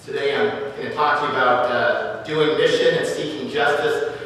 Today I'm going to talk to you about doing mission and seeking justice.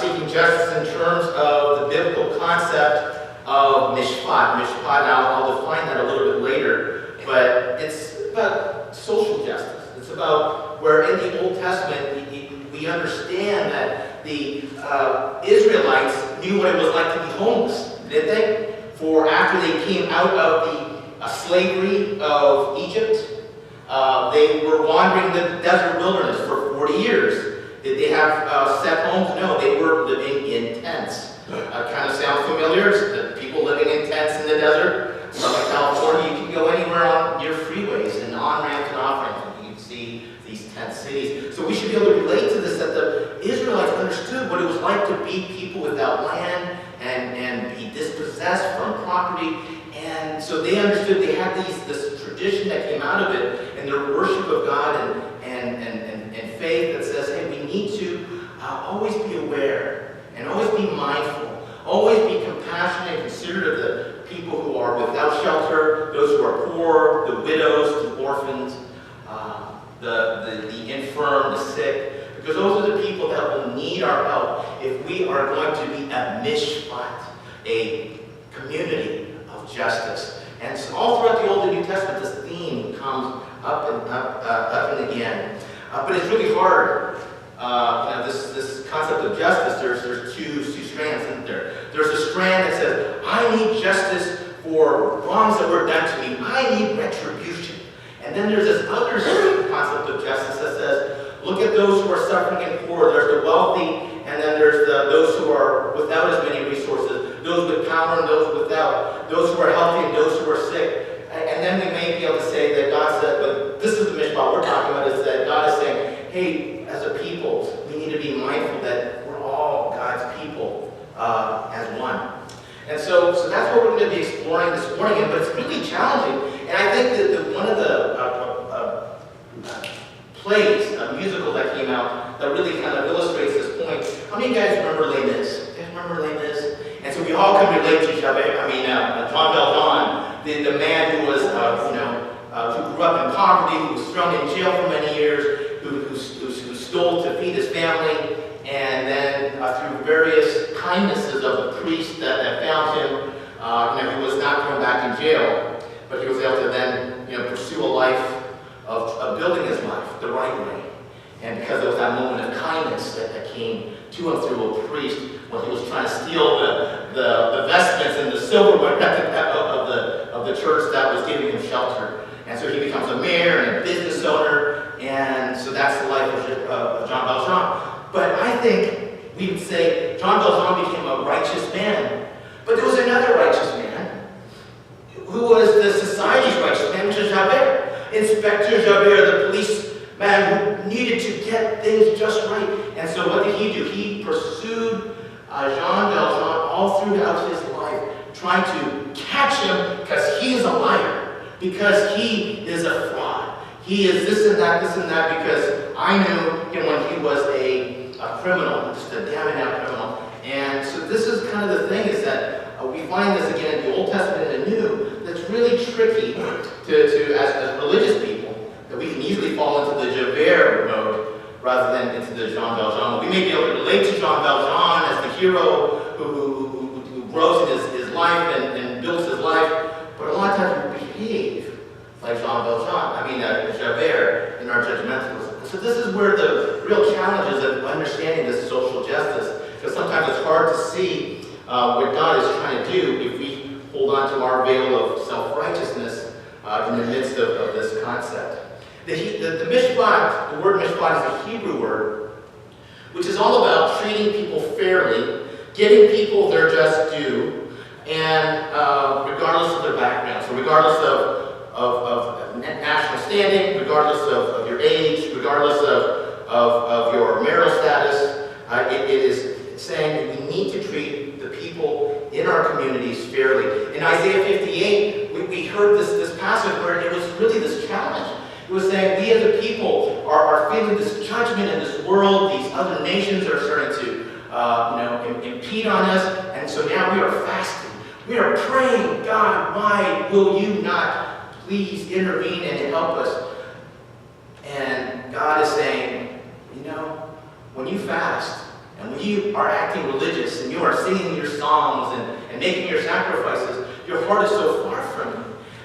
Seeking justice in terms of the biblical concept of mishpat. Mishpat, I'll define that a little bit later, but it's about social justice. It's about where in the Old Testament we understand that the Israelites knew what it was like to be homeless, didn't they? For after they came out of the slavery of Egypt, they were wandering the desert wilderness for 40 years. Did they have set homes? No, they were living in tents. Kind of sound familiar? The people living in tents in the desert. Southern California, you can go anywhere on your freeways and on-ramps and off-ramps, and you can see these tent cities. So we should be able to relate to this, that the Israelites understood what it was like to be people without land and be dispossessed from property. And so they understood they had this tradition that came out of it and their worship of God and faith that says, hey, we need to always be aware and always be mindful, always be compassionate and considerate of the people who are without shelter, those who are poor, the widows, the orphans, the infirm, the sick, because those are the people that will need our help if we are going to be a mishpat, a community of justice. And so all throughout the Old and New Testament, this theme comes up and again. But it's really hard. This concept of justice, there's two strands, isn't there? There's a strand that says, I need justice for wrongs that were done to me. I need retribution. And then there's this other concept of justice that says, look at those who are suffering and poor. There's the wealthy, and then there's those who are without as many resources, those with power and those without, those who are healthy and those who are sick. And then we may be able to say that God said, but this is the mishpat we're talking about, is that God is saying, hey, as a people, we need to be mindful that we're all God's people as one. And so that's what we're going to be exploring this morning, but it's really challenging. And I think that one of the plays, a musical that came out that really kind of illustrates this point. How many of you guys remember Les Mis? You guys remember Les Mis? And so we all can relate to John Valjean, the man who was, who grew up in poverty, who was thrown in jail for many years, who stole to feed his family, and then through various kindnesses of the priest that found him, he was not thrown back in jail, but he was able to then, pursue a life of building his life the right way. And because there was that moment of kindness that came to him through a priest when he was trying to steal the vestments and the silverware of the church that was giving him shelter. And so he becomes a mayor and a business owner, and so that's the life of Jean Valjean. But I think we would say Jean Valjean became a righteous man. But there was another righteous man who was the society's righteous man, which is Javert. Inspector Javert, the policeman who needed to get things just right. And so what did he do? He pursued Jean Valjean all throughout his life, trying to catch him because he is a liar, because he is a fraud. He is this and that, because I knew him when he was a criminal, just a damn out criminal. And so this is kind of the thing, is that we find this again in the Old Testament and the New, that's really tricky to as religious people, that we can easily fall into the Javert mode rather than into the Jean Valjean. We may be able to relate to Jean Valjean as the hero who grows in his life and builds his life, but a lot of times we behave like Javert in our judgmentalism. So this is where the real challenge is of understanding this social justice, because sometimes it's hard to see what God is trying to do if we hold on to our veil of self-righteousness in the midst of this concept. The mishpat, the word mishpat is a Hebrew word, which is all about treating people fairly, giving people their just due, and regardless of their background. So regardless of national standing, regardless of your age, regardless of your marital status, it is saying that we need to treat the people in our communities fairly. In Isaiah 58, we heard this passage where it was really this challenge. It was saying we as a people are feeling this judgment in this world. These other nations are starting to impede on us, and so now we are fasting. We are praying, God, why will you not please intervene and help us? And God is saying, when you fast, and when you are acting religious, and you are singing your songs and making your sacrifices, your heart is so far from me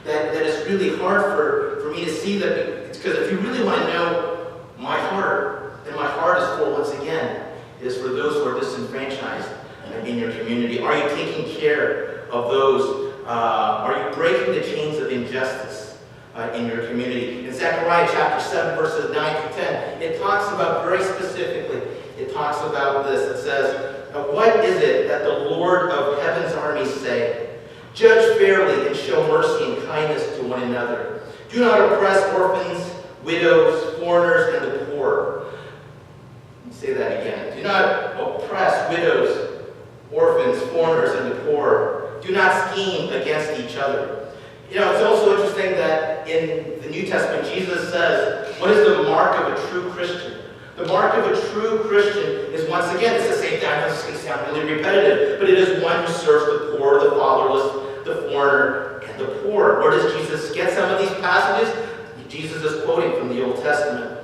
that it's really hard for me to see that. It's because if you really want to know my heart, then my heart is full, once again, is for those who are disenfranchised in your community. Are you taking care of those? Are you breaking the chains of injustice in your community? In Zechariah chapter 7, verses 9 through 10, it talks about very specifically, it talks about this. It says, what is it that the Lord of heaven's armies say? Judge fairly and show mercy and kindness to one another. Do not oppress orphans, widows, foreigners, and the poor. Let me say that again. Do not oppress widows, orphans, foreigners, and the poor. Do not scheme against each other. It's also interesting that in the New Testament, Jesus says, what is the mark of a true Christian? The mark of a true Christian is, once again, it's the same thing. This is going to sound really repetitive, but it is one who serves the poor, the fatherless, the foreigner, and the poor. Where does Jesus get some of these passages? Jesus is quoting from the Old Testament.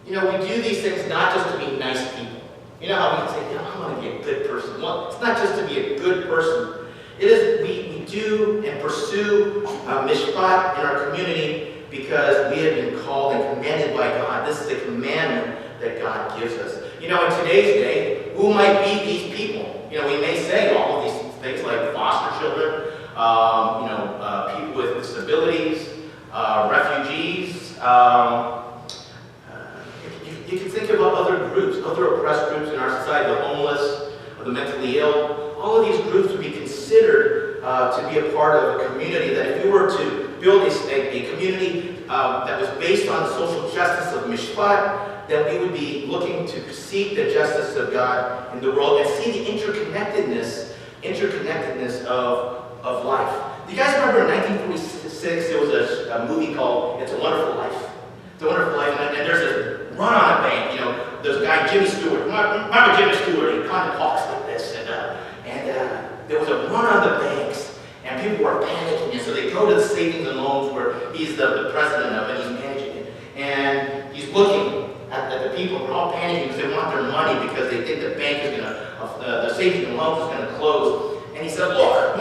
We do these things not just to be nice people. You know how we can say, I want to be a good person. Well, it's not just to be a good person. It is, we do and pursue mishpat in our community because we have been called and commanded by God. This is a commandment that God gives us. In today's day, who might be these people? We may say all of these things like foster children, people with disabilities, refugees. You can think about other groups, other oppressed groups in our society, the homeless, or the mentally ill. All of these groups would be considered to be a part of a community that if you were to build a community that was based on the social justice of mishpat, then we would be looking to seek the justice of God in the world and see the interconnectedness of life. Do you guys remember in 1946 there was a movie called It's a Wonderful Life? It's a Wonderful Life, and there's a run on a bank. There's a guy, Jimmy Stewart. Remember Jimmy Stewart? He kind of talks like this, and there was a run on the banks, and people were panicking, and so they go to the savings and loans where he's the president of it, he's managing it, and he's looking at the people, and they're all panicking because they want their money because they think the bank is going to, the savings and loans is going to close. And he said, look,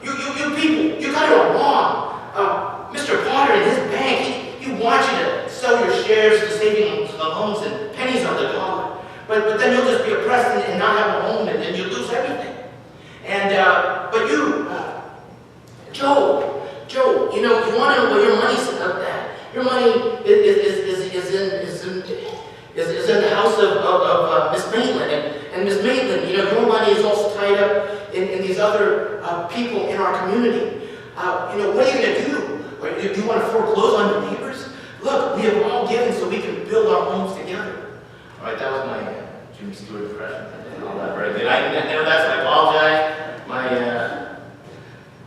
you people, you got it all wrong. Mr. Potter and his bank, he wants you to sell your shares to savings and loans and pennies on the dollar. But then you'll just be oppressed and not have a home, and then you lose everything. And, but you, Joe, you want to know where your money's at? Your money is in the house of Miss Maitland. And Miss Maitland, your money is also tied up in these other people in our community. What are you going to do? Do you want to foreclose on your neighbors? Look, we have all given so we can build our homes together. All right, that was my Jimmy Stewart impression. And all that very good. I apologize.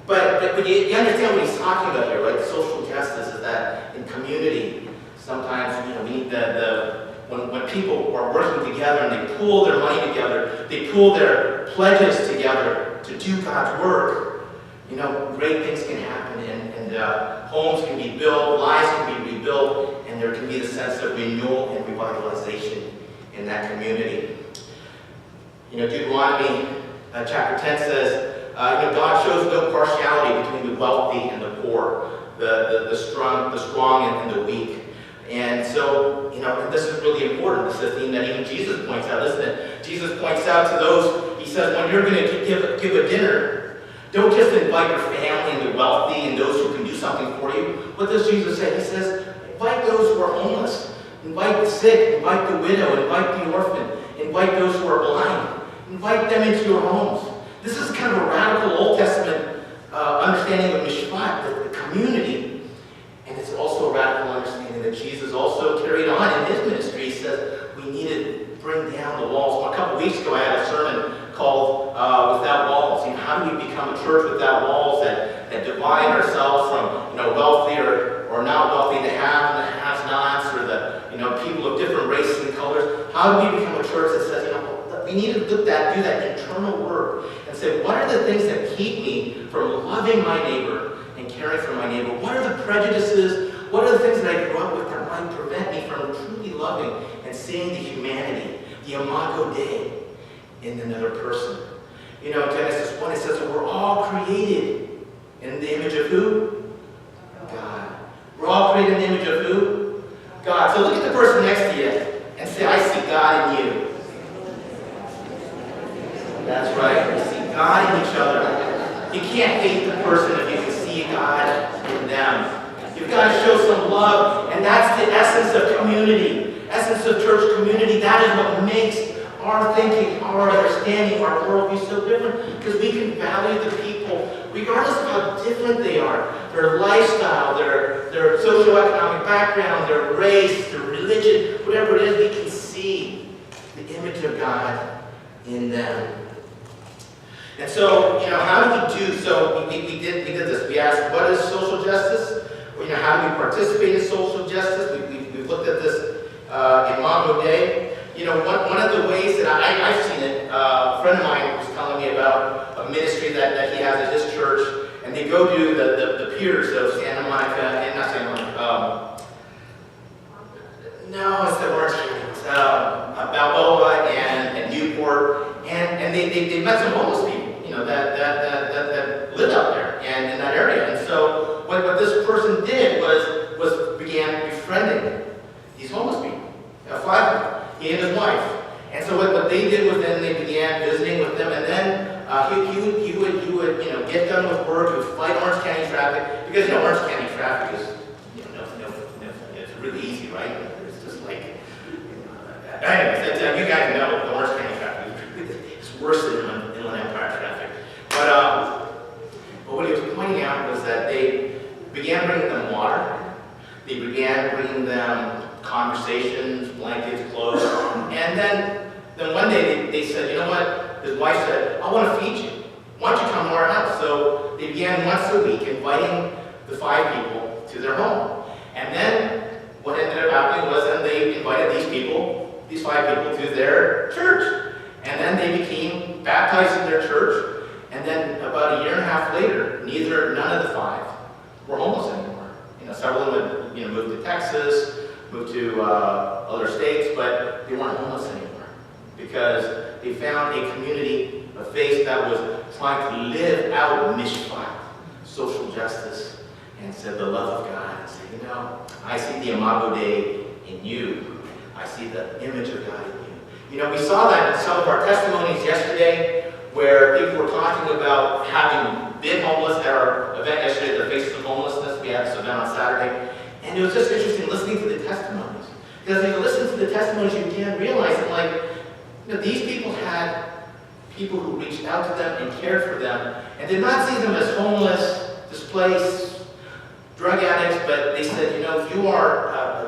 But you understand what he's talking about here, right? Social justice is that in community, sometimes we need when people are working together and they pool their money together, they pool their pledges together to do God's work. Great things can happen, and homes can be built, lives can be rebuilt, and there can be the sense of renewal and revitalization in that community. Deuteronomy chapter 10 says, God shows no partiality between the wealthy and the poor, the strong and the weak. And so, this is really important. This is a theme that even Jesus points out, isn't it? Jesus points out to those, he says, when you're going to give a dinner, don't just invite your family and the wealthy and those who can do something for you. What does Jesus say? He says, invite those who are homeless, invite the sick, invite the widow, invite the orphan, invite those who are blind, invite them into your homes. This is kind of a radical Old Testament understanding of mishpat, the community. And it's also a radical understanding that Jesus also carried on in his ministry. He says we need to bring down the walls. A couple weeks ago I had a sermon called Without Walls. How do we become a church without walls that divide ourselves from wealthy or not wealthy, the have and the has-nots, or the people of different races and colors? How do we become a church that says, we need to do that internal work and say, what are the things that keep me from loving my neighbor and caring for my neighbor? What are the prejudices? What are the things that I grew up with that might prevent loving, and seeing the humanity, the imago Dei in another person. You know, in Genesis 1 it says that we're all created in the image of who? God. We're all created in the image of who? God. So look at the person next to you and say, I see God in you. That's right. We see God in each other. You can't hate the person if you can see God in them. You've got to show some love, and that's the essence of community, essence of church community. That is what makes our thinking, our understanding, our worldview so different, because we can value the people regardless of how different they are, their lifestyle, their socioeconomic background, their race, their religion, whatever it is, we can see the image of God in them. And so, you know, how do we do? So we did this. We asked, what is social justice? Well, you know, how do we participate in social justice? We've looked at this Imago Dei. You know, one of the ways that I've seen it, a friend of mine was telling me about a ministry that he has at his church, and they go to the piers of Santa Monica, and not Santa Monica, no, it's the worst, Balboa and Newport, and they met some homeless people, you know, that live out there and in that area. And so what this person did was began befriending these homeless people, 5 of them, he and his wife. And so what they did was then they began visiting with them, and then he would you know, get done with work, he would fight Orange County traffic, because you know Orange County traffic is, you know, it's really easy, right? It's just like, anyways, you guys know the Orange County traffic is worse than Inland Empire traffic. But what he was pointing out was that they began bringing them water, they began bringing them conversations, blankets, clothes, and then one day they said, you know what, his wife said, I want to feed you. Why don't you come to our house? So they began once a week inviting the 5 people to their home. And then what ended up happening was then they invited these 5 people to their church. And then they became baptized in their church. And then about a year and a half later, none of the 5 were homeless anymore. You know, several of them had, moved to Texas, moved to other states, but they weren't homeless anymore because they found a community of faith that was trying to live out mishpat, social justice, and said the love of God, and said, you know, I see the Imago Dei in you. I see the image of God in you. You know, we saw that in some of our testimonies yesterday, where people were talking about having been homeless at our event yesterday, their Faces of Homelessness. We had this event on Saturday. And it was just interesting listening to the testimonies. Because when you listen to the testimonies, you can realize that, like, you know, these people had people who reached out to them and cared for them, and did not see them as homeless, displaced, drug addicts, but they said, you know, you are a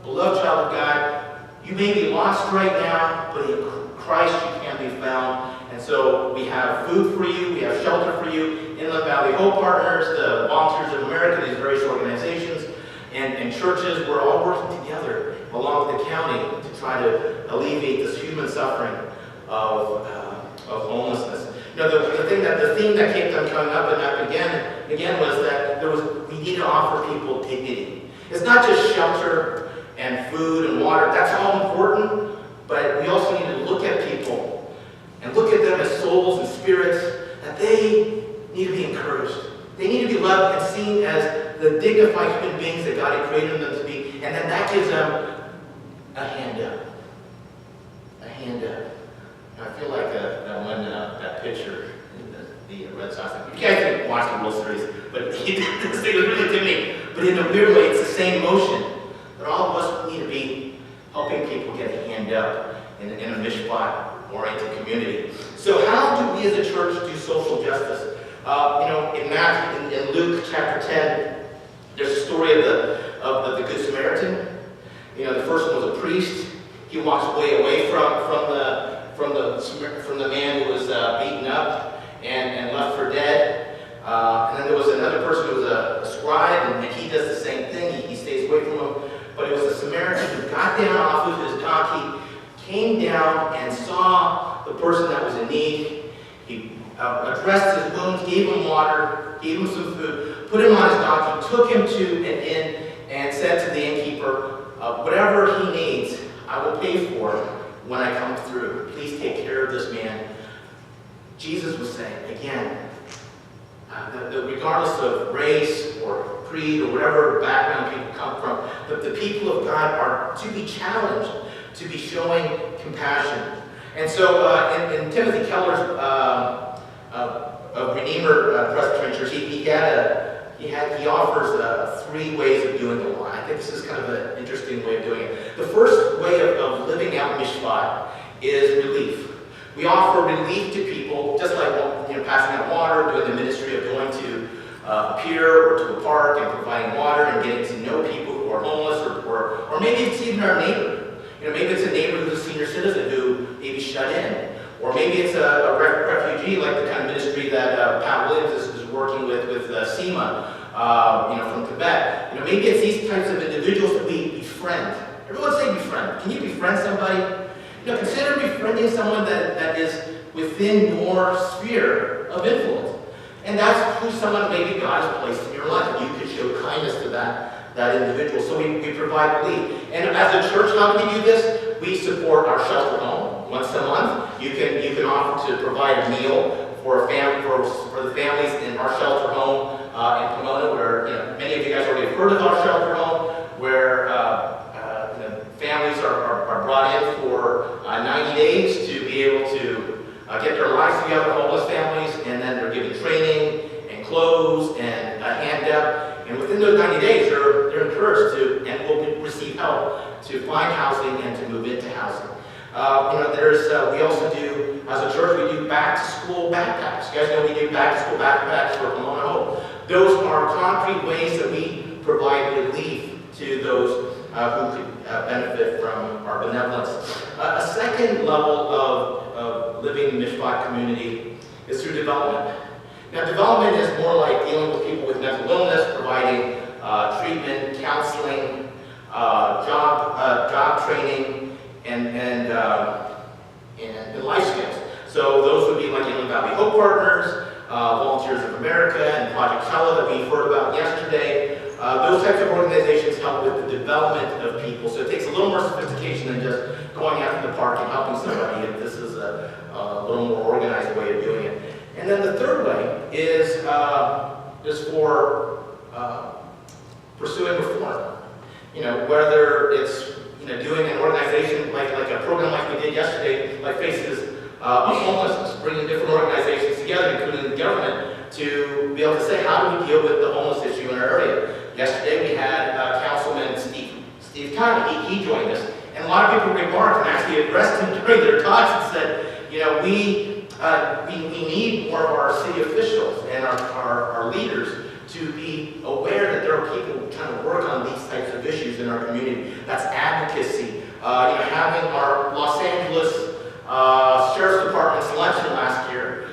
beloved child of God. You may be lost right now, but in Christ you can be found. And so we have food for you, we have shelter for you. Inland Valley Hope Partners, the Volunteers of America, these various organizations, and churches, we're all working together along with the county to try to alleviate this human suffering of homelessness. You know, the theme that kept on coming up and up again was that we need to offer people dignity. It's not just shelter and food and water, that's all important, but we also need to look at people and look at them as souls and spirits, that they need to be encouraged. They need to be loved and seen as the dignified human beings that God had created them to be, and then that gives them a hand up. A hand up. I feel like that pitcher in the Red Sox. You guys didn't watch the World Series, but he did this thing was really to me. But in a weird way, it's the same motion. But all of us need to be helping people get a hand up in a mishpat-oriented community. So how do we as a church do social justice? In Luke chapter 10, there's a story of the Good Samaritan. You know, the first one was a priest. He walks away from the man who was beaten up and left for dead. And then there was another person who was a scribe, and he does the same thing. He stays away from him. But it was a Samaritan who got down off of his donkey, came down and saw the person that was in need. He addressed his wounds, gave him water, gave him some food, put him on his donkey, took him to an inn, and said to the innkeeper, whatever he needs, when I come through. Please take care of this man. Jesus was saying, again, that regardless of race or creed or whatever background people come from, that the people of God are to be challenged, to be showing compassion. And so in Timothy Keller's Redeemer Presbyterian Church, he offers 3 ways of doing the law. I think this is kind of an interesting way of doing it. The first way of living out mishpat is relief. We offer relief to people, just like passing out water, doing the ministry of going to a pier or to a park and providing water and getting to know people who are homeless, or maybe it's even our neighbor. Maybe it's a neighbor who's a senior citizen who may be shut in, or maybe it's a refugee, like the kind of ministry that Pat Williams is working with Seema, from Tibet. Maybe it's these types of individuals that we befriend. Everyone say befriend. Can you befriend somebody? Consider befriending someone that is within your sphere of influence. And that's who someone maybe God has placed in your life. You could show kindness to that individual. So we provide relief. And as a church, how do we do this? We support our shelter home once a month. You can offer to provide a meal for the families in our shelter home in Pomona, where many of you guys already have heard of our shelter home, where families are brought in for 90 days to be able to get their lives together, homeless families, and then they're given training and clothes and a handout. And within those 90 days, they're encouraged to and will receive help to find housing and to move into housing. We also do, as a church, we do back-to-school backpacks. You guys know we do back-to-school backpacks for Pomona Hope. Those are concrete ways that we provide relief to those who could benefit from our benevolence. A second level of living in Mishpat community is through development. Now, development is more like dealing with people with mental illness, providing treatment, counseling, job training, and life skills. So those would be like Inland Valley Hope Partners, Volunteers of America, and Project Shala that we heard about yesterday. Those types of organizations help with the development of people. So it takes a little more sophistication than just going out to the park and helping somebody. This is a little more organized way of doing it. And then the third way is for pursuing reform. Whether it's doing an organization like a program like we did yesterday, like Faces of Homelessness, bringing different organizations together, including the government, to be able to say, how do we deal with the homeless issue in our area? Yesterday we had Councilman Steve Conley. He joined us. And a lot of people remarked and actually addressed him during their talks and said, we need more of our city officials and our leaders to be aware that there are people trying to work on these types of issues in our community. That's advocacy. Having our Los Angeles Sheriff's Department's luncheon last year,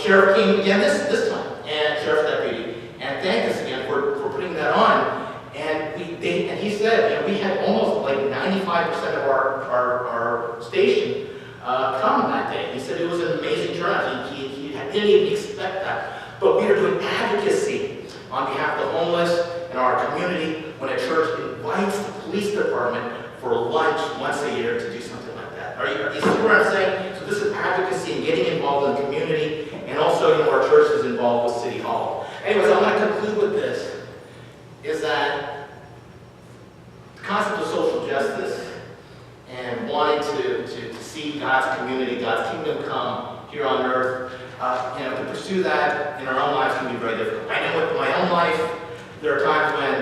Sheriff came again this time, and Sheriff's Deputy, and thanked us again for putting that on. And he said, we had almost like 95% of our station come that day. He said it was an amazing turnout. He didn't even expect that. But we are doing advocacy on behalf of the homeless in our community when a church invites the police department for lunch once a year to do something like that. Are you see what I'm saying? So this is advocacy and getting involved in the community, and also our church is involved with City Hall. Anyways, I want to conclude with this, is that the concept of social justice and wanting to see God's community, God's kingdom come here on earth, to pursue that in our own lives can be very difficult. I know with my own life, there are times when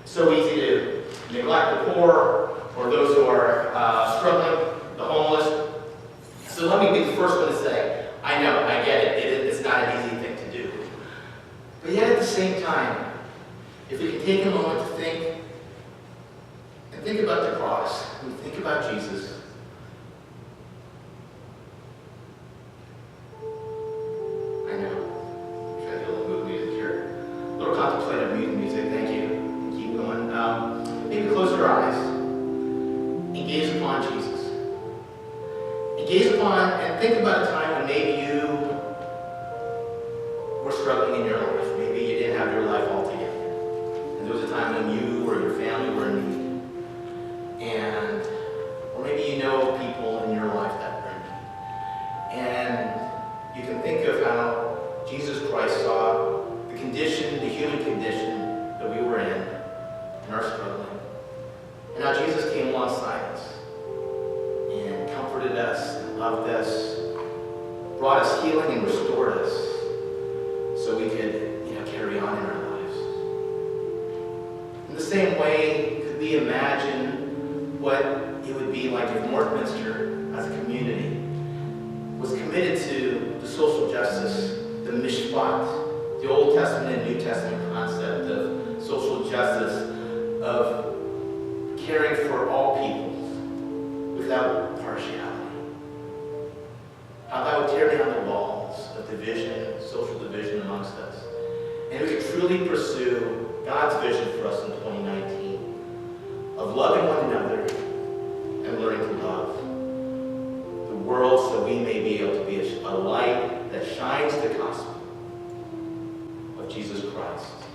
it's so easy to neglect the poor or those who are struggling, the homeless. So let me be the first one to say, I know, I get it. It's not an easy thing to do. But yet at the same time, if we can take a moment to think, and think about the cross, and think about Jesus, contemplative music, thank you. Keep going. Maybe close your eyes and gaze upon Jesus. And gaze upon and think about a time when maybe you were struggling in your life. Maybe you didn't have your life all together. And there was a time when you or your family were in need. Or maybe way could we imagine what it would be like if Northminster, as a community, was committed to the social justice, the mishpat, the Old Testament and New Testament concept of social justice, of caring for all people without partiality? How that would tear down the walls of division, social division amongst us. And we could truly pursue God's vision for us in 2019 of loving one another and learning to love the world so we may be able to be a light that shines the gospel of Jesus Christ.